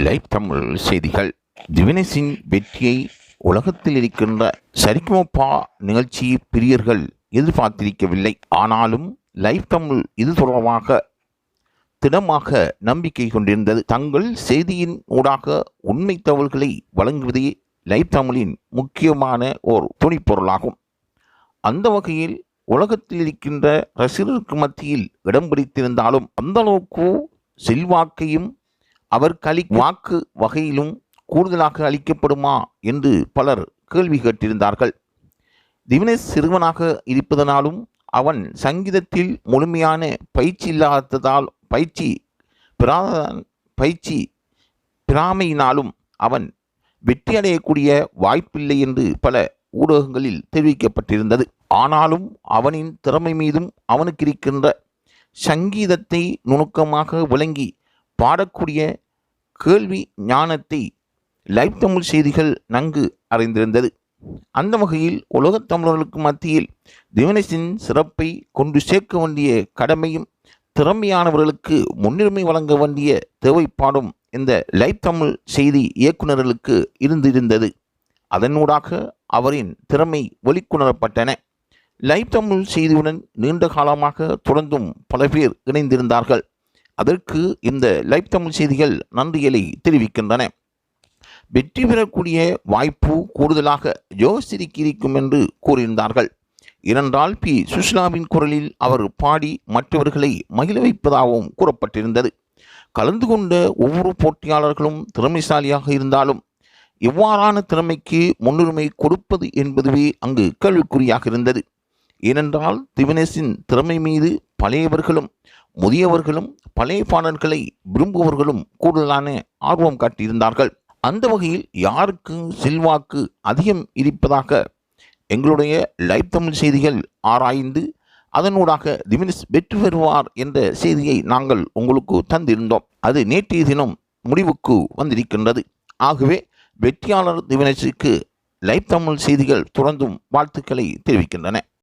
Live Tamil செய்திகள். திவினேஷின் வெற்றியை உலகத்தில் இருக்கின்ற சரிகமபா நிகழ்ச்சி பிரியர்கள் எதிர்பார்த்திருக்கவில்லை. ஆனாலும் லைவ் தமிழ் இது தொடர்பாக திடமாக நம்பிக்கை கொண்டிருந்தது. தங்கள் செய்தியின் ஊடாக உண்மை தகவல்களை வழங்குவதே லைவ் தமிழின் முக்கியமான ஒரு துணிப்பொருளாகும். அந்த வகையில் உலகத்தில் இருக்கின்ற ரசிகர்களுக்கு மத்தியில் இடம் பிடித்திருந்தாலும் அந்த அளவுக்கு செல்வாக்கையும் அவர் வாக்கு வகையிலும் கூடுதலாக அளிக்கப்படுமா என்று பலர் கேள்வி கேட்டிருந்தார்கள். திவினேஷ் சிறுவனாக இருப்பதனாலும் அவன் சங்கீதத்தில் முழுமையான பயிற்சி இல்லாததால் பயிற்சி பிராமையினாலும் அவன் வெற்றியடையக்கூடிய வாய்ப்பில்லை என்று பல ஊடகங்களில் தெரிவிக்கப்பட்டிருந்தது. ஆனாலும் அவனின் திறமை மீதும் அவனுக்கு இருக்கின்ற சங்கீதத்தை நுணுக்கமாக விளங்கி பாடக்கூடிய கேள்வி ஞானத்தை லைவ் தமிழ் செய்திகள் நன்கு அறிந்திருந்தது. அந்த வகையில் உலகத் தமிழர்களுக்கு மத்தியில் திவினேஷின் சிறப்பை கொண்டு சேர்க்க வேண்டிய கடமையும் திறமையானவர்களுக்கு முன்னுரிமை வழங்க வேண்டிய தேவைப்பாடும் இந்த லைவ் தமிழ் செய்தி இயக்குநர்களுக்கு இருந்திருந்தது. அதனூடாக அவரின் திறமை வெளிக்கொணரப்பட்டன. லைவ் தமிழ் செய்தியுடன் நீண்ட காலமாக தொடர்ந்தும் பல பேர் இணைந்திருந்தார்கள். அதற்கு இந்த லைவ் தமிழ் செய்திகள் நன்றிகளை தெரிவிக்கின்றன. வெற்றி பெறக்கூடிய வாய்ப்பு கூடுதலாக யோசிக்கு இருக்கும் என்று கூறியிருந்தார்கள். ஏனென்றால் பி சுஷ்லாவின் குரலில் அவர் பாடி மற்றவர்களை மகிழ வைப்பதாகவும் கூறப்பட்டிருந்தது. கலந்து கொண்ட ஒவ்வொரு போட்டியாளர்களும் திறமைசாலியாக இருந்தாலும் எவ்வாறான திறமைக்கு முன்னுரிமை கொடுப்பது என்பதுவே அங்கு கேள்விக்குறியாக இருந்தது. ஏனென்றால் திவினேஷின் திறமை மீது பழையவர்களும் முதியவர்களும் பழைய பாடல்களை விரும்புபவர்களும் கூடுதலான ஆர்வம் காட்டியிருந்தார்கள். அந்த வகையில் யாருக்கு செல்வாக்கு அதிகம் இருப்பதாக எங்களுடைய லைவ் தமிழ் செய்திகள் ஆராய்ந்து அதனூடாக திவினேஷ் வெற்றி பெறுவார் என்ற செய்தியை நாங்கள் உங்களுக்கு தந்திருந்தோம். அது நேற்றைய தினம் முடிவுக்கு வந்திருக்கின்றது. ஆகவே வெற்றியாளர் திவினேஷுக்கு லைவ் தமிழ் செய்திகள் தொடர்ந்தும் வாழ்த்துக்களை தெரிவிக்கின்றன.